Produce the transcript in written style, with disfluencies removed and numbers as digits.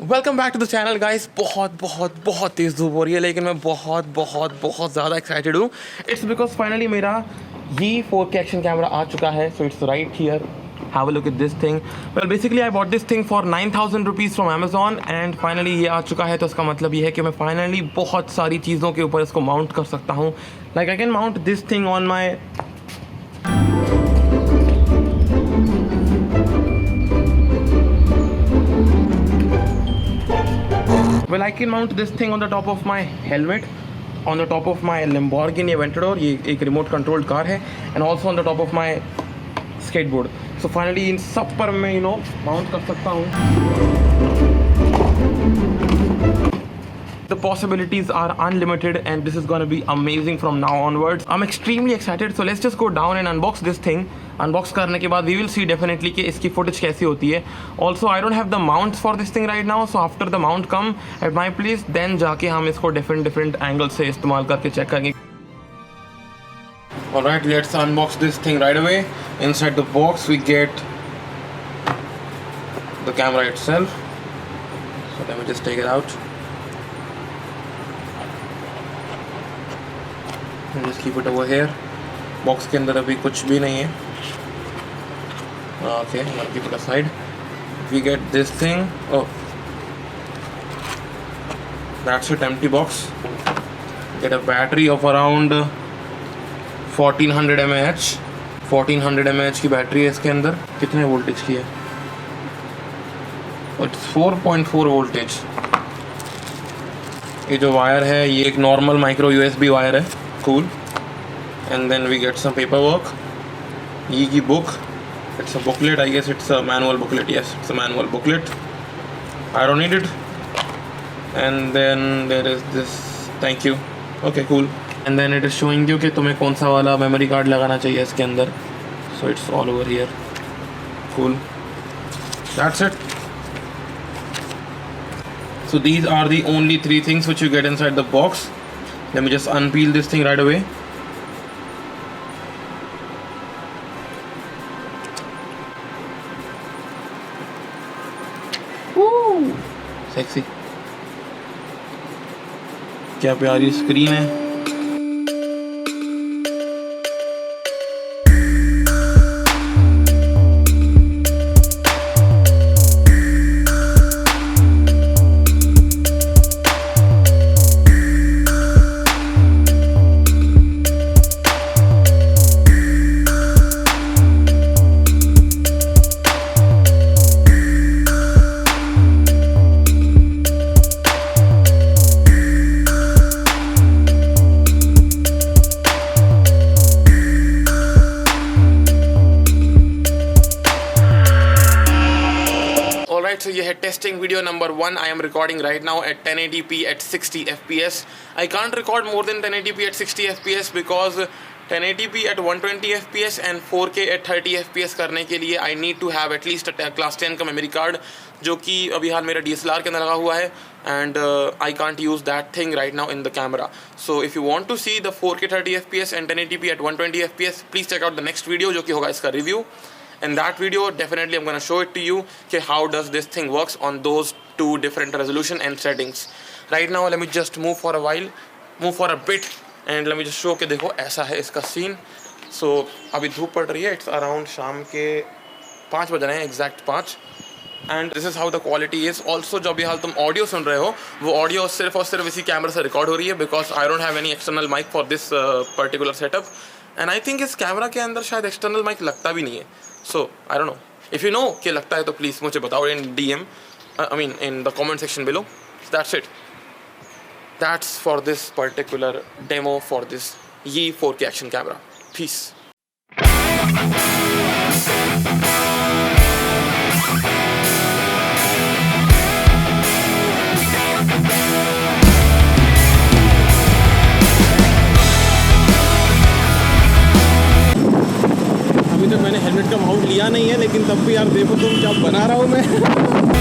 Welcome back to the channel guys. बहुत तेज़ धूप हो रही है, लेकिन मैं बहुत ज़्यादा एक्साइटेड हूँ। इट्स बिकॉज फाइनली मेरा ये 4K एक्शन कैमरा आ चुका है। So it's right here, have a look at this thing. Well basically I bought this thing for 9,000 rupees from Amazon and finally ये आ चुका है। तो इसका मतलब ये है कि मैं फाइनली बहुत सारी चीज़ों के ऊपर इसको माउंट कर सकता हूँ। Like I can mount this thing on my Well, I can mount this thing on the top of my helmet, on the top of my Lamborghini Aventador, ये एक remote controlled car है, and also on the top of my skateboard. So finally इन सब पर मैं mount कर सकता हूँ। The possibilities are unlimited and this is going to be amazing from now onwards. I'm extremely excited. So let's just go down and unbox this thing. Unbox करने के बाद we will see definitely कि इसकी footage कैसी होती है. Also I don't have the mounts for this thing right now. So after the mount come at my place, then जाके हम इसको different angles से इस्तेमाल करके check करेंगे. Alright, let's unbox this thing right away. Inside the box we get the camera itself. So let me just take it out. Just keep it over here. Box के अंदर अभी कुछ भी नहीं है. Okay, I'm gonna keep it aside. We get this thing. Oh, that's it, empty box. Get a battery of around 1400 mAh. 1400 mAh की battery है इसके अंदर. कितने वोल्टेज की है? It's 4.4 voltage. ये जो वायर है ये एक नॉर्मल माइक्रो USB वायर है. Cool. And then we get some paperwork. Yigi book. It's a booklet. I guess it's a manual booklet. Yes, it's a manual booklet. I don't need it. And then there is this. Thank you. Okay, cool. And then it is showing you कि तुम्हें कौन सा वाला memory card लगाना चाहिए इसके अंदर. So it's all over here. Cool. That's it. So these are the only 3 things which you get inside the box. Let me just unpeel this thing right away. Woo! Sexy. क्या प्यारी screen है. So ये है testing video number 1. I am recording right now at 1080p at 60 fps. I can't record more than 1080p at 60 fps because 1080p at 120 fps and 4K at 30 fps करने के लिए I need to have at least a class 10 का memory card, जो कि अभी हाल मेरा DSLR के अंदर लगा हुआ है. And I can't use that thing right now in the camera. So if you want to see the 4K 30 fps and 1080p at 120 fps, please check out the next video जो कि होगा इसका review. In that video, definitely I'm gonna show it to you कि how does this thing works on those 2 different resolution and settings. Right now, let me just move for a bit, and let me just show कि देखो ऐसा है इसका scene. So अभी धूप पड़ रही है. It's around शाम के 5 बज रहे हैं, exact 5. And this is how the quality is. Also जो अभी हाल तुम ऑडियो सुन रहे हो, वो ऑडियो सिर्फ और सिर्फ इसी कैमरा से रिकॉर्ड हो रही है because I don't have any external mic for this particular setup. And I think इस कैमरा के अंदर शायद एक्सटर्नल माइक लगता भी नहीं है. So I don't know. If you know कि लगता है तो प्लीज़ मुझे बताओ in DM. I mean in the comment section below. So that's it. That's for this particular demo for this YI 4K action camera. Peace. अभी तक मैंने helmet का माउंट लिया नहीं है, लेकिन तब भी यार देखो तुम क्या बना रहा हूँ मैं.